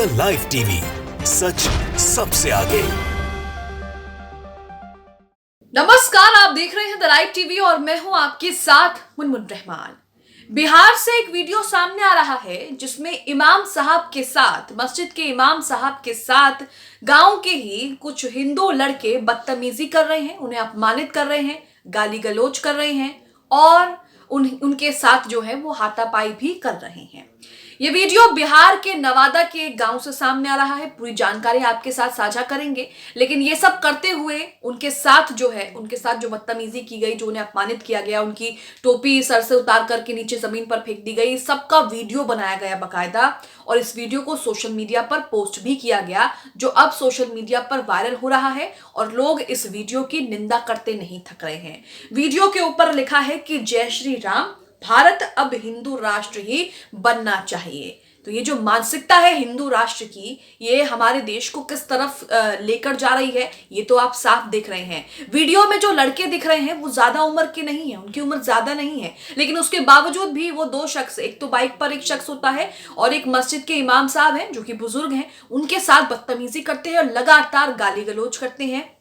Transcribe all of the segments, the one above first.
The live TV, सच सबसे आगे। नमस्कार, आप देख रहे हैं द लाइव टीवी और मैं हूं आपके साथ मुनमुन रहमान। बिहार से एक वीडियो सामने आ रहा है जिसमें इमाम साहब के साथ, मस्जिद के इमाम साहब के साथ गांव के ही कुछ हिंदू लड़के बदतमीजी कर रहे हैं, उन्हें अपमानित कर रहे हैं, गाली गलौज कर रहे हैं और उनके साथ जो है वो हाथापाई भी कर रहे हैं। ये वीडियो बिहार के नवादा के एक गांव से सामने आ रहा है। पूरी जानकारी आपके साथ साझा करेंगे, लेकिन ये सब करते हुए उनके साथ जो बदतमीजी की गई, जो उन्हें अपमानित किया गया, उनकी टोपी सर से उतार करके नीचे जमीन पर फेंक दी गई, सबका वीडियो बनाया गया बाकायदा और इस वीडियो को सोशल मीडिया पर पोस्ट भी किया गया, जो अब सोशल मीडिया पर वायरल हो रहा है और लोग इस वीडियो की निंदा करते नहीं थक रहे हैं। वीडियो के ऊपर लिखा है कि जय श्री राम, भारत अब हिंदू राष्ट्र ही बनना चाहिए। तो ये जो मानसिकता है हिंदू राष्ट्र की, ये हमारे देश को किस तरफ लेकर जा रही है, ये तो आप साफ देख रहे हैं। वीडियो में जो लड़के दिख रहे हैं वो ज्यादा उम्र के नहीं है, उनकी उम्र ज्यादा नहीं है, लेकिन उसके बावजूद भी वो दो शख्स, एक तो बाइक पर एक शख्स होता है और एक मस्जिद के इमाम साहब हैं जो कि बुजुर्ग हैं, उनके साथ बदतमीजी करते हैं और लगातार गाली गलौज करते हैं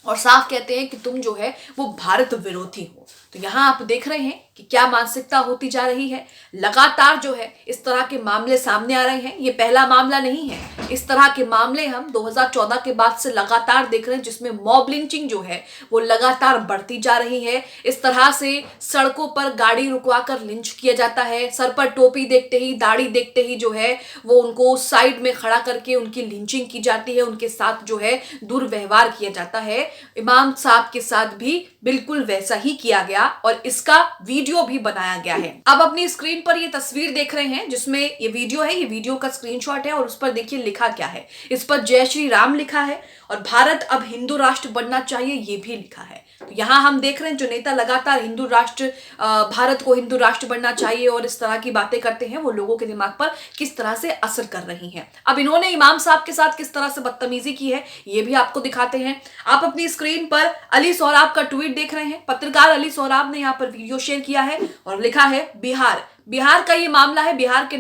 और साफ कहते हैं कि तुम जो है वो भारत विरोधी हो। तो यहां आप देख रहे हैं कि क्या मानसिकता होती जा रही है। लगातार जो है इस तरह के मामले सामने आ रहे हैं। ये पहला मामला नहीं है, इस तरह के मामले हम 2014 के बाद से लगातार देख रहे हैं, जिसमें मॉब लिंचिंग जो है वो लगातार बढ़ती जा रही है। इस तरह से सड़कों पर गाड़ी रुकवा कर लिंच किया जाता है। सर पर टोपी देखते ही, दाढ़ी देखते ही जो है वो उनको साइड में खड़ा करके उनकी लिंचिंग की जाती है, उनके साथ जो है दुर्व्यवहार किया जाता है। इमाम साहब के साथ भी बिल्कुल वैसा ही किया गया और इसका वीडियो भी बनाया गया है। अब अपनी स्क्रीन पर ये तस्वीर देख रहे हैं जिसमें ये वीडियो है, ये वीडियो का स्क्रीनशॉट है और उस पर देखिए लिखा क्या है। इस पर जय श्री राम लिखा है और भारत अब हिंदू राष्ट्र बनना चाहिए ये भी लिखा है। तो यहां हम देख रहे हैं जो नेता लगातार हिंदू राष्ट्र, भारत को हिंदू राष्ट्र बनना चाहिए और इस तरह की बातें करते हैं, वो लोगों के दिमाग पर किस तरह से असर कर रही हैं। अब इन्होंने इमाम साहब के साथ किस तरह से बदतमीजी की है ये भी आपको दिखाते हैं। आप अपनी स्क्रीन पर अली सोहराब का ट्वीट देख रहे हैं। पत्रकार अली सोहराब ने यहाँ पर वीडियो शेयर किया है और लिखा है बिहार का ये मामला है, बिहार के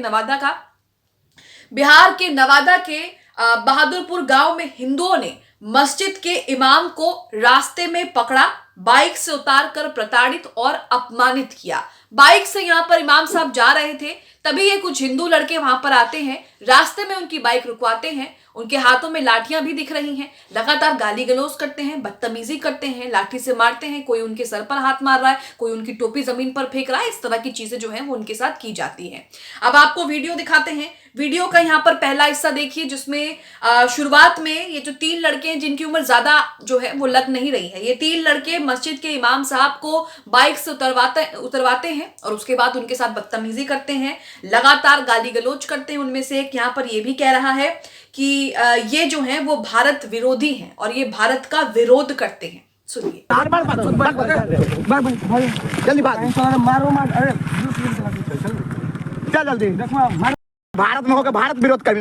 नवादा के बहादुरपुर गांव में हिंदुओं ने मस्जिद के इमाम को रास्ते में पकड़ा, बाइक से उतार कर प्रताड़ित और अपमानित किया। बाइक से यहां पर इमाम साहब जा रहे थे, तभी ये कुछ हिंदू लड़के वहां पर आते हैं, रास्ते में उनकी बाइक रुकवाते हैं, उनके हाथों में लाठियां भी दिख रही हैं, लगातार गाली गलौज करते हैं, बदतमीजी करते हैं, लाठी से मारते हैं, कोई उनके सर पर हाथ मार रहा है, कोई उनकी टोपी जमीन पर फेंक रहा है। इस तरह की चीजें जो है वो उनके साथ की जाती हैं। अब आपको वीडियो दिखाते हैं। वीडियो का यहाँ पर पहला हिस्सा देखिए जिसमें शुरुआत में ये जो 3 लड़के हैं जिनकी उम्र ज्यादा जो है वो लग नहीं रही है, ये 3 लड़के मस्जिद के इमाम साहब को बाइक से उतरवाते हैं और उसके बाद उनके साथ बदतमीजी करते हैं, लगातार गाली गलौज करते हैं। उनमें से एक यहाँ पर ये भी कह रहा है कि ये जो है वो भारत विरोधी हैं और ये भारत का विरोध करते हैं। सुनिए। भारत में होकर भारत विरोध कर।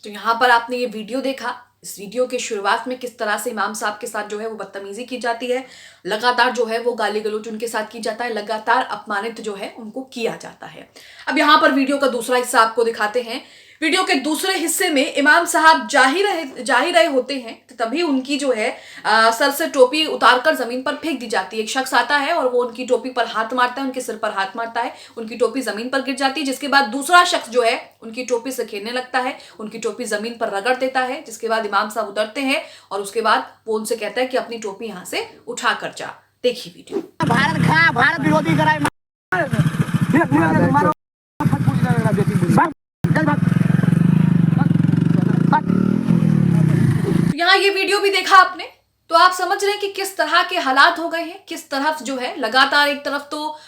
तो यहाँ पर आपने ये वीडियो देखा। इस वीडियो के शुरुआत में किस तरह से इमाम साहब के साथ जो है वो बदतमीजी की जाती है, लगातार जो है वो गाली गलौज उनके साथ की जाता है, लगातार अपमानित जो है उनको किया जाता है। अब यहाँ पर वीडियो का दूसरा हिस्सा आपको दिखाते हैं। वीडियो के दूसरे हिस्से में इमाम साहब जा ही रहे होते हैं, तो तभी उनकी जो है सर से टोपी उतारकर जमीन पर फेंक दी जाती है। एक शख्स आता है और वो उनकी टोपी पर हाथ मारता है, उनके सिर पर हाथ मारता है, उनकी टोपी जमीन पर गिर जाती है, जिसके बाद दूसरा शख्स जो है उनकी टोपी से खेलने लगता है, उनकी टोपी जमीन पर रगड़ देता है, जिसके बाद इमाम साहब उतरते हैं और उसके बाद वो उनसे कहता है कि अपनी टोपी यहाँ से उठा कर जा। देखिए वीडियो। भारत विरोधी कराए। यहाँ ये वीडियो भी देखा आपने, तो आप समझ रहे हैं कि किस तरह के हालात हो गए हैं, किस तरफ जो है लगातार एक तरफ तो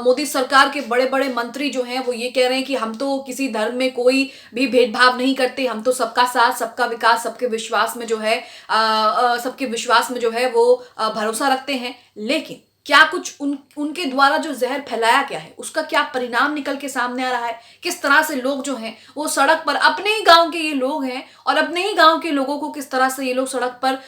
मोदी सरकार के बड़े बड़े मंत्री जो हैं वो ये कह रहे हैं कि हम तो किसी धर्म में कोई भी भेदभाव नहीं करते, हम तो सबका साथ, सबका विकास, सबके विश्वास में जो है वो भरोसा रखते हैं। लेकिन क्या कुछ उनके द्वारा जो जहर फैलाया गया है उसका क्या परिणाम निकल के सामने आ रहा है, किस तरह से लोग जो हैं वो सड़क पर, अपने ही गांव के ये लोग हैं और अपने ही गांव के लोगों को किस तरह से ये लोग सड़क पर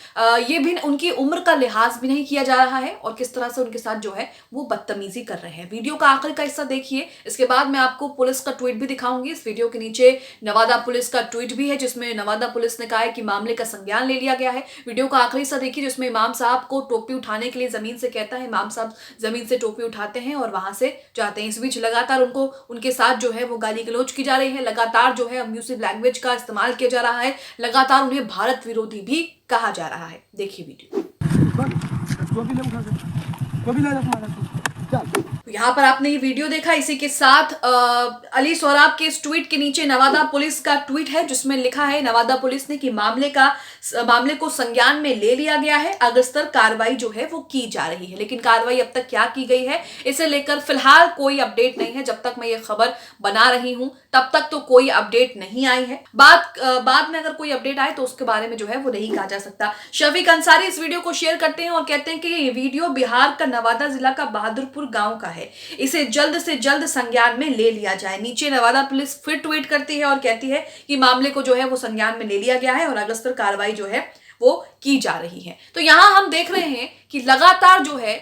ये भी उनकी उम्र का लिहाज भी नहीं किया जा रहा है और किस तरह से उनके साथ जो है वो बदतमीजी कर रहे हैं। वीडियो का आखिर का हिस्सा देखिए, इसके बाद मैं आपको पुलिस का ट्वीट भी दिखाऊंगी। इस वीडियो के नीचे नवादा पुलिस का ट्वीट भी है जिसमें नवादा पुलिस ने कहा है कि मामले का संज्ञान ले लिया गया है। वीडियो का आखिरी हिस्सा देखिए जिसमें इमाम साहब को टोपी उठाने के लिए जमीन से कहता है, इमाम साहब जमीन से टोपी उठाते हैं और वहां से जाते हैं। इस बीच लगातार उनके साथ जो है वो गाली गलौज की जा रही है, लगातार जो है अब्यूसिव लैंग्वेज का इस्तेमाल किया जा रहा है, लगातार उन्हें भारत विरोधी भी कहा जा रहा है। देखिए वीडियो। यहाँ पर आपने ये वीडियो देखा, इसी के साथ अली सोहराब के इस ट्वीट के नीचे नवादा पुलिस का ट्वीट है जिसमें लिखा है नवादा पुलिस ने कि मामले को संज्ञान में ले लिया गया है, अग्रस्तर कार्रवाई जो है वो की जा रही है। लेकिन कार्रवाई अब तक क्या की गई है इसे लेकर फिलहाल कोई अपडेट नहीं है। जब तक मैं ये खबर बना रही हूं तब तक तो कोई अपडेट नहीं आई है। बाद में अगर कोई अपडेट आए तो उसके बारे में जो है वो नहीं कहा जा सकता। शफीक अंसारी इस वीडियो को शेयर करते हैं और कहते हैं कि ये वीडियो बिहार का नवादा जिला का बहादुरपुर गांव का है, इसे जल्द से जल्द संज्ञान में ले लिया जाए। नीचे नवादा पुलिस फिर ट्वीट करती है और कहती है कि मामले को जो है वो संज्ञान में ले लिया गया है और अग्रस्तर कार्रवाई जो है वो की जा रही है। तो यहां हम देख रहे हैं कि लगातार जो है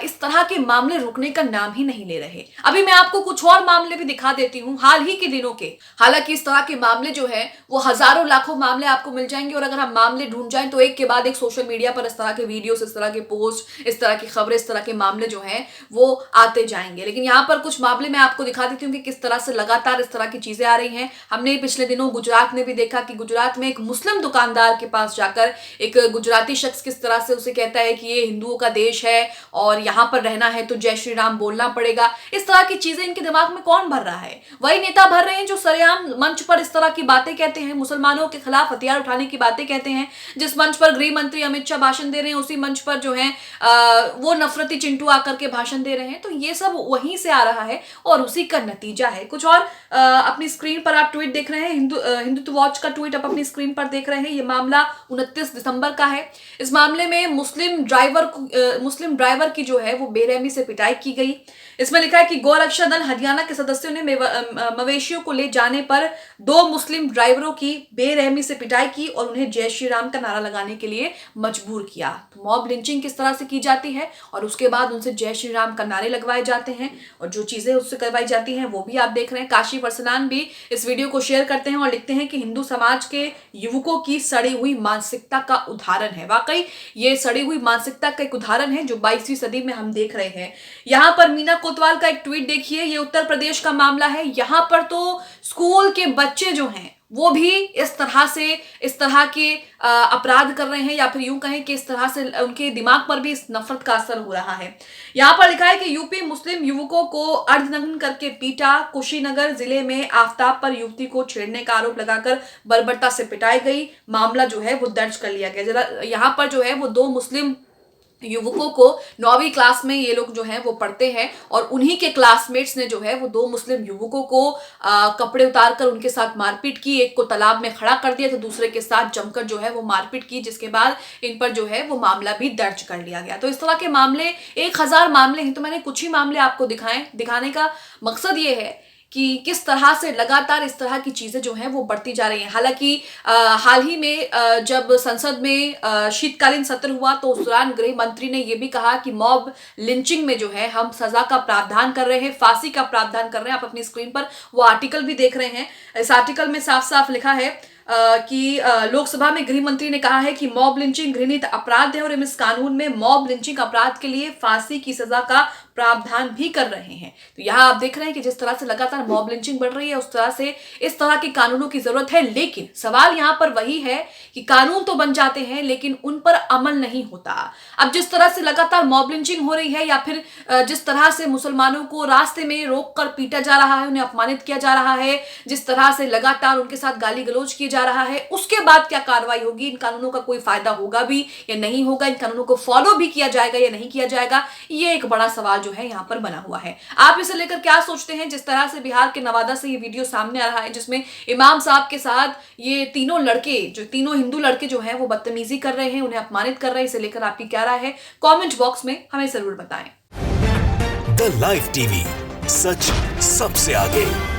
इस तरह के मामले रुकने का नाम ही नहीं ले रहे। अभी मैं आपको कुछ और मामले भी दिखा देती हूँ हाल ही के दिनों के। हालांकि इस तरह के मामले जो है वो हजारों लाखों मामले आपको मिल जाएंगे और अगर हम मामले ढूंढ जाएं तो एक के बाद एक सोशल मीडिया पर इस तरह के वीडियोस, इस तरह के पोस्ट, इस तरह की खबरें, इस तरह के मामले जो हैं वो आते जाएंगे। लेकिन यहाँ पर कुछ मामले मैं आपको दिखा देती हूँ कि किस तरह से लगातार इस तरह की चीजें आ रही हैं। हमने पिछले दिनों गुजरात में भी देखा कि गुजरात में एक मुस्लिम दुकानदार के पास जाकर एक गुजराती शख्स किस तरह से उसे कहता है कि ये हिंदुओं का देश है और यहाँ पर रहना है तो जय श्री राम बोलना पड़ेगा। इस तरह की चीजें इनके दिमाग में कौन भर रहा है? वही नेता भर रहे हैं जो सरेआम मंच पर इस तरह की बातें कहते हैं, मुसलमानों के खिलाफ हथियार उठाने की बातें कहते हैं। जिस मंच पर गृह मंत्री अमित शाह भाषण दे रहे हैं उसी मंच पर जो है वो नफरती चिंटू आकर के भाषण दे रहे हैं। तो ये सब वहीं से आ रहा है और उसी का नतीजा है। कुछ और अपनी स्क्रीन पर आप ट्वीट देख रहे हैं, हिंदुत्व वॉच का ट्वीट आप अपनी स्क्रीन पर देख रहे हैं। ये मामला 29 दिसंबर का है। इस मामले में मुस्लिम ड्राइवर की जो है वो बेरहमी से पिटाई की गई। इसमें लिखा है कि गौरक्षा दल हरियाणा के सदस्यों ने मवेशियों को ले जाने पर 2 मुस्लिम ड्राइवरों की बेरहमी से पिटाई की और उन्हें जय श्री राम का नारा लगाने के लिए मजबूर किया। तो मॉब लिंचिंग किस तरह से की जाती है और उसके बाद उनसे जय श्री राम का नारे लगवाए जाते हैं और जो चीजें उससे करवाई जाती हैं वो भी आप देख रहे हैं। काशी फरसनान भी इस वीडियो को शेयर करते हैं और लिखते हैं कि हिंदू समाज के युवकों की सड़ी हुई मानसिकता का उदाहरण है। वाकई ये सड़ी हुई मानसिकता का एक उदाहरण है जो 22वीं सदी में हम देख रहे हैं। यहाँ पर मीना कोतवाल का एक ट्वीट देखिए, ये उत्तर प्रदेश का मामला है। यहाँ पर तो स्कूल के बच्चे जो हैं वो भी इस तरह के अपराध कर रहे हैं या फिर यूं कहें कि इस तरह से उनके दिमाग पर भी इस नफरत का असर हो रहा है। यहाँ पर लिखा है कि यूपी मुस्लिम युवकों को अर्धनग्न करके पीटा। कुशीनगर जिले में आफ्ताब पर युवती को छेड़ने का आरोप लगाकर बर्बरता से पिटाई गई। मामला जो है वो दर्ज कर लिया गया। जरा यहाँ पर जो है वो 2 मुस्लिम युवकों को 9वीं क्लास में ये लोग जो हैं वो पढ़ते हैं और उन्हीं के क्लासमेट्स ने जो है वो 2 मुस्लिम युवकों को कपड़े उतारकर उनके साथ मारपीट की। एक को तालाब में खड़ा कर दिया तो दूसरे के साथ जमकर जो है वो मारपीट की, जिसके बाद इन पर जो है वो मामला भी दर्ज कर लिया गया। तो इस तरह के मामले 1000 मामले हैं, तो मैंने कुछ ही मामले आपको दिखाने का मकसद ये है कि किस तरह से लगातार इस तरह की चीजें जो हैं वो बढ़ती जा रही हैं। हालांकि हाल ही में जब संसद में शीतकालीन सत्र हुआ तो उस दौरान गृह मंत्री ने ये भी कहा कि मॉब लिंचिंग में जो है हम सजा का प्रावधान कर रहे हैं, फांसी का प्रावधान कर रहे हैं। आप अपनी स्क्रीन पर वो आर्टिकल भी देख रहे हैं। इस आर्टिकल में साफ साफ लिखा है कि लोकसभा में गृह मंत्री ने कहा है कि मॉब लिंचिंग घृणित अपराध है और हम इस कानून में मॉब लिंचिंग अपराध के लिए फांसी की सजा का प्रावधान भी कर रहे हैं। तो यहाँ आप देख रहे हैं कि जिस तरह से लगातार मॉब लिंचिंग बढ़ रही है उस तरह से इस तरह के कानूनों की जरूरत है। लेकिन सवाल यहाँ पर वही है कि कानून तो बन जाते हैं लेकिन उन पर अमल नहीं होता। अब जिस तरह से लगातार मॉब लिंचिंग हो रही है या फिर जिस तरह से मुसलमानों को रास्ते में रोक कर पीटा जा रहा है, उन्हें अपमानित किया जा रहा है, जिस तरह से लगातार उनके साथ गाली गलौज किए जा रहा है, उसके बाद क्या कार्रवाई होगी? इन कानूनों का कोई फायदा होगा भी या नहीं होगा? इन कानूनों को फॉलो भी किया जाएगा या नहीं किया जाएगा? ये एक बड़ा सवाल जो है यहाँ पर बना हुआ है। आप इसे लेकर क्या सोचते हैं? जिस तरह से बिहार के नवादा से ये वीडियो सामने आ रहा है जिसमें इमाम साहब के साथ ये तीनों हिंदू लड़के जो हैं वो बदतमीजी कर रहे हैं, उन्हें अपमानित कर रहे हैं, इसे लेकर आपकी क्या राय है? कमेंट बॉक्स में हमें जरूर बताएं। द लाइव टीवी, सच सबसे आगे।